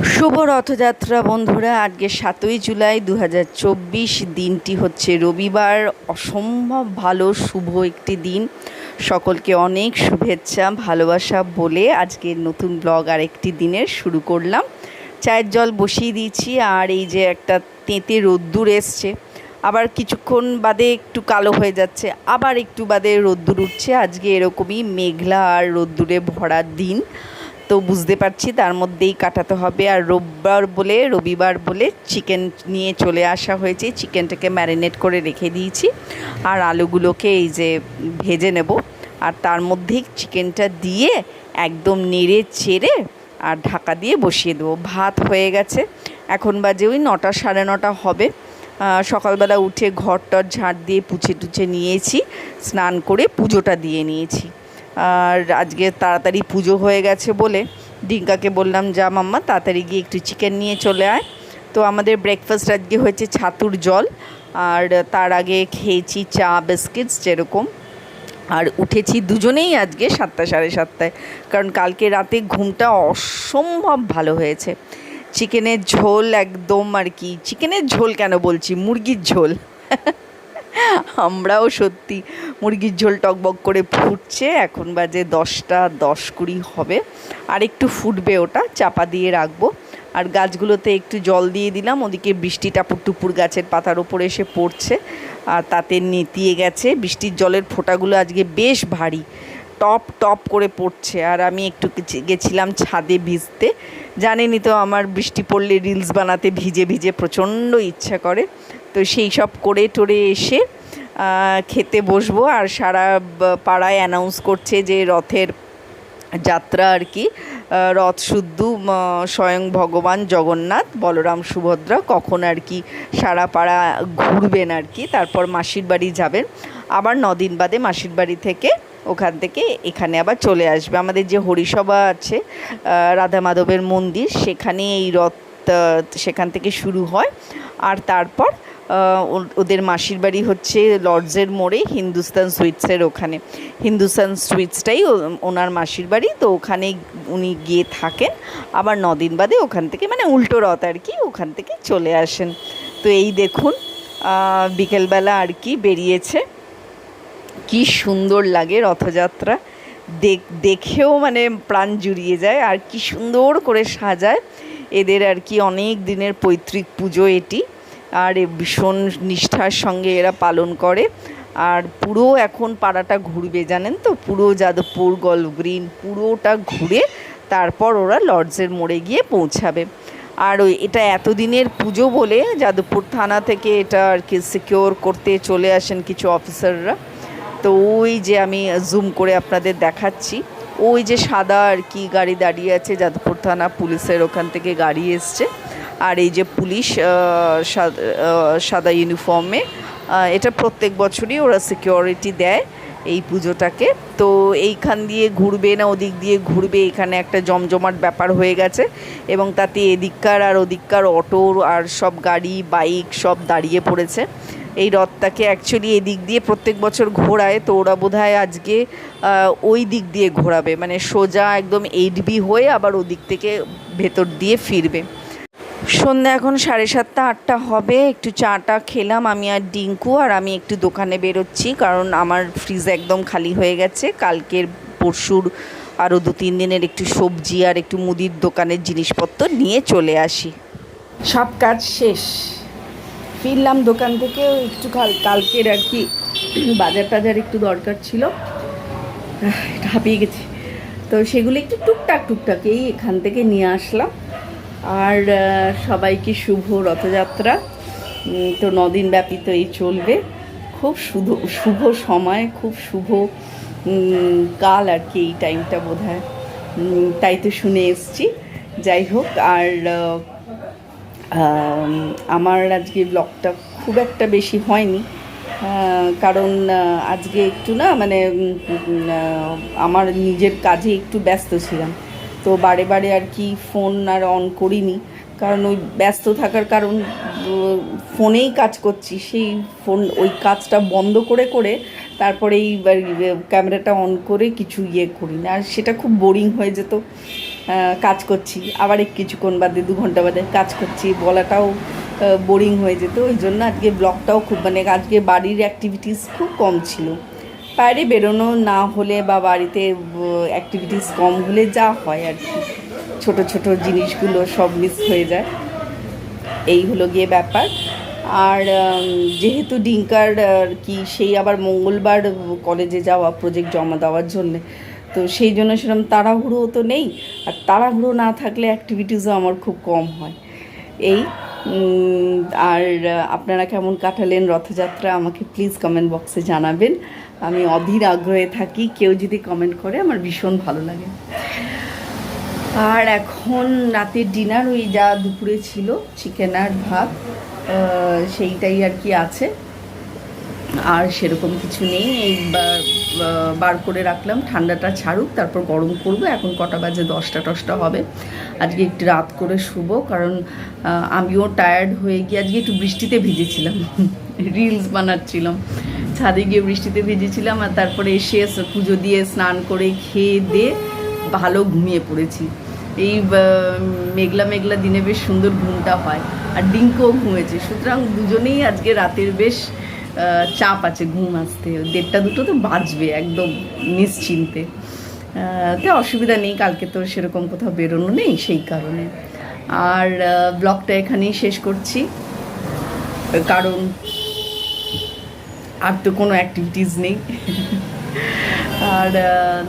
শুভ রথযাত্রা বন্ধুরা। আজকে 7ই জুলাই 2024, দিনটি হচ্ছে রবিবার। অসম্ভব ভালো শুভ একটি দিন। সকলকে অনেক শুভেচ্ছা ভালোবাসা বলে আজকে নতুন ব্লগ আরেকটি দিনের শুরু করলাম। চায়ের জল বসিয়ে দিয়েছি, আর এই যে একটা তেঁতে রোদ্দুর এসছে, আবার কিছুক্ষণ বাদে একটু কালো হয়ে যাচ্ছে, আবার একটু বাদে রোদ্দুর উঠছে। আজকে এরকমই মেঘলা আর রোদ্দুরে ভরা দিন, তো বুঝতে পারছি তার মধ্যেই কাটাতে হবে। আর রবিবার বলে চিকেন নিয়ে চলে আসা হয়েছে। চিকেনটাকে ম্যারিনেট করে রেখে দিয়েছি, আর আলুগুলোকে এই যে ভেজে নেব, আর তার মধ্যেই চিকেনটা দিয়ে একদম নেড়ে চেড়ে আর ঢাকা দিয়ে বসিয়ে দেবো। ভাত হয়ে গেছে, এখন বাজে ওই 9টা, 9:30 হবে। সকালবেলা উঠে ঘর টর ঝাঁট দিয়ে পুছে টুছে নিয়েছি, স্নান করে পুজোটা দিয়ে নিয়েছি। আর আজকে তাড়াতাড়ি পুজো হয়ে গেছে বলে ডিঙ্কাকে বললাম, যা মাম্মা তাড়াতাড়ি গিয়ে একটু চিকেন নিয়ে চলে আয়। তো আমাদের ব্রেকফাস্ট আজকে হয়েছে ছাতুর জল, আর তার আগে খেয়েছি চা বিস্কিটস যেরকম। আর উঠেছি দুজনেই আজকে 7টা, 7:30, কারণ কালকে রাতে ঘুমটা অসম্ভব ভালো হয়েছে। চিকেনের ঝোল একদম, আর কি চিকেনের ঝোল কেন বলছি, মুরগির ঝোল। আমরাও সত্যি মুরগির ঝোল টকবক করে ফুটছে। এখন বাজে 10টা 10-20 হবে, আর একটু ফুটবে, ওটা চাপা দিয়ে রাখবো। আর গাছগুলোতে একটু জল দিয়ে দিলাম, ওদিকে বৃষ্টি টাপুর টুপুর গাছের পাতার ওপরে এসে পড়ছে, আর তাতে নেতিয়ে গেছে। বৃষ্টির জলের ফোঁটাগুলো আজকে বেশ ভারী, টপ টপ করে পড়ছে। আর আমি একটু গেছিলাম ছাদে ভিজতে। জানেনই তো আমার বৃষ্টি পড়লে রিলস বানাতে ভিজে ভিজে প্রচণ্ড ইচ্ছা করে। তো সেই সব করে টোরে এসে খেতে বসবো। আর সারা পাড়ায় অ্যানাউন্স করছে যে রথের যাত্রা, আর কি রথ শুদ্ধ স্বয়ং ভগবান জগন্নাথ, বলরাম, সুভদ্রা কখন আর কি সারা পাড়া ঘুরবেন আর কি, তারপর মাসির বাড়ি যাবেন। আবার 9 দিন বাদে মাসির বাড়ি থেকে ওখান থেকে এখানে আবার চলে আসবে। আমাদের যে হরিসভা আছে, রাধা মাধবের মন্দির, সেখানে এই রথ সেখান থেকে শুরু হয়। আর তারপর ওদের মাসির বাড়ি হচ্ছে লর্ডসের মোড়ে হিন্দুস্তান সুইটসের ওখানে। হিন্দুস্তান সুইটসটাই ওনার মাসির বাড়ি, তো ওখানে উনি গিয়ে থাকেন। আবার 9 দিন বাদে ওখান থেকে, মানে উল্টো রথ আর কি, ওখান থেকে চলে আসেন। তো এই দেখুন বিকেলবেলা আর কি বেরিয়েছে। কি সুন্দর লাগে রথযাত্রা, দেখেও মানে প্রাণ জুড়িয়ে যায়। আর কি সুন্দর করে সাজায় এদের আর কি, অনেক দিনের পৈতৃক পুজো এটি, আর ভীষণ নিষ্ঠার সঙ্গে এরা পালন করে। আর পুরো এখন পাড়াটা ঘুরবে, জানেন তো, পুরো যাদবপুর গল্ফ গ্রিন পুরোটা ঘুরে তারপর ওরা লর্ডসের মোড়ে গিয়ে পৌঁছাবে। আর এটা এতদিনের পুজো বলে যাদবপুর থানা থেকে এটা আর কি সিকিওর করতে চলে আসেন কিছু অফিসাররা। তো ওই যে আমি জুম করে আপনাদের দেখাচ্ছি, ওই যে সাদা আর কি গাড়ি দাঁড়িয়ে আছে, যাদবপুর থানা পুলিশের ওখান থেকে গাড়ি এসছে। আর এই যে পুলিশ সাদা ইউনিফর্মে, এটা প্রত্যেক বছরই ওরা সিকিউরিটি দেয় এই পুজোটাকে। তো এইখান দিয়ে ঘুরবে না ওদিক দিয়ে ঘুরবে, এখানে একটা জমজমাট ব্যাপার হয়ে গেছে। এবং তাতে এদিককার আর ওদিককার অটো আর সব গাড়ি বাইক সব দাঁড়িয়ে পড়েছে। এই রথটাকে অ্যাকচুয়ালি এদিক দিয়ে প্রত্যেক বছর ঘোরায়, তো ওরা বোধহয় আজকে ওই দিক দিয়ে ঘোরাবে, মানে সোজা একদম 8B হয়ে আবার ওদিক থেকে ভেতর দিয়ে ফিরবে। সন্ধ্যা এখন 7:30, 8টা হবে। একটু চাটা খেলাম আমি আর ডিঙ্কু, আর আমি একটু দোকানে বেরোচ্ছি, কারণ আমার ফ্রিজ একদম খালি হয়ে গেছে। কালকের পরশুর আরও 2-3 দিনের একটু সবজি আর একটু মুদির দোকানের জিনিসপত্র নিয়ে চলে আসি। সব কাজ শেষ, ফিরলাম দোকান থেকে। একটু কালকের আর কি বাজার টাজার একটু দরকার ছিল, হাঁপিয়ে গেছি, তো সেগুলো একটু টুকটাক এই এখান থেকে নিয়ে আসলাম। আর সবাইকে শুভ রথযাত্রা। তো 9 দিন ব্যাপী তো এই চলবে। খুব শুভ সময়, খুব শুভ কাল আর কি এই টাইমটা বোধহয়, তাই তো শুনে এসছি। যাই হোক, আর আমার আজকে ব্লগটা খুব একটা বেশি হয়নি, কারণ আজকে একটু না মানে আমার নিজের কাজে একটু ব্যস্ত ছিলাম। তো বারে বারে আর কি ফোন আর অন করিনি, কারণ ওই ব্যস্ত থাকার কারণ ফোনেই কাজ করছি, সেই ফোন ওই কাজটা বন্ধ করে করে তারপরে এই ক্যামেরাটা অন করে কিছু করি না, আর সেটা খুব বোরিং হয়ে যেত। কাজ করছি, আবার কিছুক্ষণ বাদে 2 ঘন্টা বাদে কাজ করছি, বলাটাও বোরিং হয়ে যেত। ওই জন্য আজকে ব্লগটাও খুব মানে আজকে বাড়ির অ্যাক্টিভিটিস খুব কম ছিল। বাইরে বেরোনো না হলে বা বাড়িতে অ্যাক্টিভিটিস কম হলে যা হয় আর কি, ছোটো ছোটো জিনিসগুলো সব মিস হয়ে যায়, এই হলো গিয়ে ব্যাপার। আর যেহেতু ডিঙ্কার কি সেই আবার মঙ্গলবার কলেজে যাওয়া প্রজেক্ট জমা দেওয়ার জন্যে, তো সেই জন্য সেরকম তাড়াহুড়ো তো নেই। আর তাড়াহুড়ো না থাকলে অ্যাক্টিভিটিসও আমার খুব কম হয়। এই আর আপনারা কেমন কাটালেন রথযাত্রা আমাকে প্লিজ কমেন্ট বক্সে জানাবেন। আমি অধীর আগ্রহে থাকি, কেউ যদি কমেন্ট করে আমার ভীষণ ভালো লাগে। আর এখন রাতের ডিনার ওই যা দুপুরে ছিল চিকেন আর ভাত, সেইটাই আর কি আছে, আর সেরকম কিছু নেই। এই বার করে রাখলাম ঠান্ডাটা ছাড়ুক, তারপর গরম করব। এখন কটা বাজে 10টা হবে। আজকে একটু রাত করে শুবো, কারণ আমিও টায়ার্ড হয়ে গিয়ে আজকে একটু বৃষ্টিতে ভিজেছিলাম রিলস বানাচ্ছিলাম, ছাদে গিয়ে বৃষ্টিতে ভিজেছিলাম। আর তারপরে এসে পুজো দিয়ে স্নান করে খেয়ে দিয়ে ভালো ঘুমিয়ে পড়েছি। এই মেঘলা মেঘলা দিনে বেশ সুন্দর ঘুমটা হয়, আর ডিঙ্কও ঘুমেছে। সুতরাং দুজনেই আজকে রাতের বেশ চাপ আছে ঘুম আসতে, 1:30-2টো তো বাজবে একদম নিশ্চিন্তে। তো অসুবিধা নেই, কালকে তো সেরকম কোথাও বেরোনো নেই সেই কারণে। আর ব্লগটা এখানেই শেষ করছি, কারণ আর তো কোনো অ্যাক্টিভিটিস নেই। আর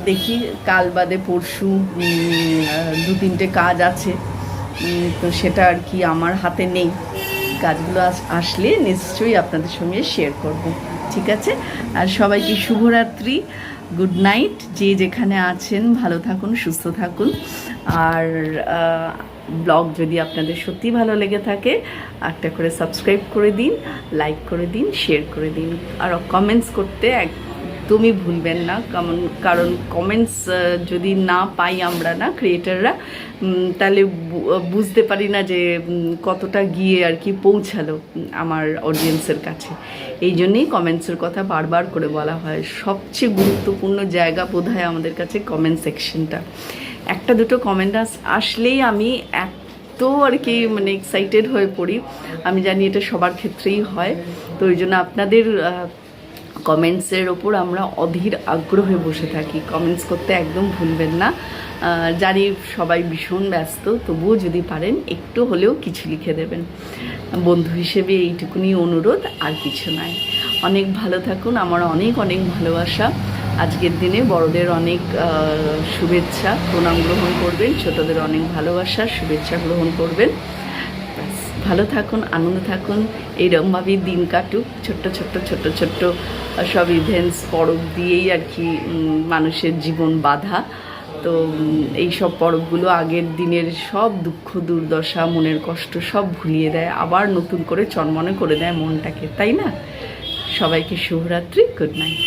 দেখি কাল বাদে পরশু 2-3টে কাজ আছে, তো সেটা আর কি আমার হাতে নেই। কাজগুলো আসলে নিশ্চয়ই আপনাদের সঙ্গে শেয়ার করব, ঠিক আছে? আর সবাইকে শুভরাত্রি, গুড নাইট। যে যেখানে আছেন ভালো থাকুন, সুস্থ থাকুন। আর ব্লগ যদি আপনাদের সত্যি ভালো লেগে থাকে, একটা করে সাবস্ক্রাইব করে দিন, লাইক করে দিন, শেয়ার করে দিন, আর কমেন্টস করতে একদমই ভুলবেন না। কারণ কমেন্টস যদি না পাই আমরা না ক্রিয়েটাররা, তাহলে বুঝতে পারি না যে কতটা গিয়ে আর কি পৌঁছালো আমার অডিয়েন্সের কাছে। এই জন্যেই কমেন্টসের কথা বারবার করে বলা হয়। সবচেয়ে গুরুত্বপূর্ণ জায়গা বোধহয় আমাদের কাছে কমেন্ট সেকশনটা। 1-2টো কমেন্ট আসলেই আমি এত আর কি মানে এক্সাইটেড হয়ে পড়ি। আমি জানি এটা সবার ক্ষেত্রেই হয়, তো ওই জন্য আপনাদের কমেন্টসের ওপর আমরা অধীর আগ্রহে বসে থাকি। কমেন্টস করতে একদম ভুলবেন না। জানি সবাই ভীষণ ব্যস্ত, তবুও যদি পারেন একটু হলেও কিছু লিখে দেবেন। বন্ধু হিসেবে এইটুকুনি অনুরোধ, আর কিছু নয়। অনেক ভালো থাকুন, আমার অনেক অনেক ভালোবাসা। আজকের দিনে বড়দের অনেক শুভেচ্ছা প্রণাম গ্রহণ করবেন, ছোটদের অনেক ভালোবাসা শুভেচ্ছা গ্রহণ করবেন। ভালো থাকুন, আনন্দ থাকুন, এইরকমভাবেই দিন কাটুক। ছোট্ট ছোট্ট ছোট্ট ছোট্ট সব ইভেন্টস পরব দিয়েই আর কি মানুষের জীবন বাঁধা। তো এই সব পরবগুলো আগের দিনের সব দুঃখ দুর্দশা মনের কষ্ট সব ভুলিয়ে দেয়, আবার নতুন করে চনমনে করে দেয় মনটাকে, তাই না? সবাইকে শুভরাত্রি, গুড নাইট।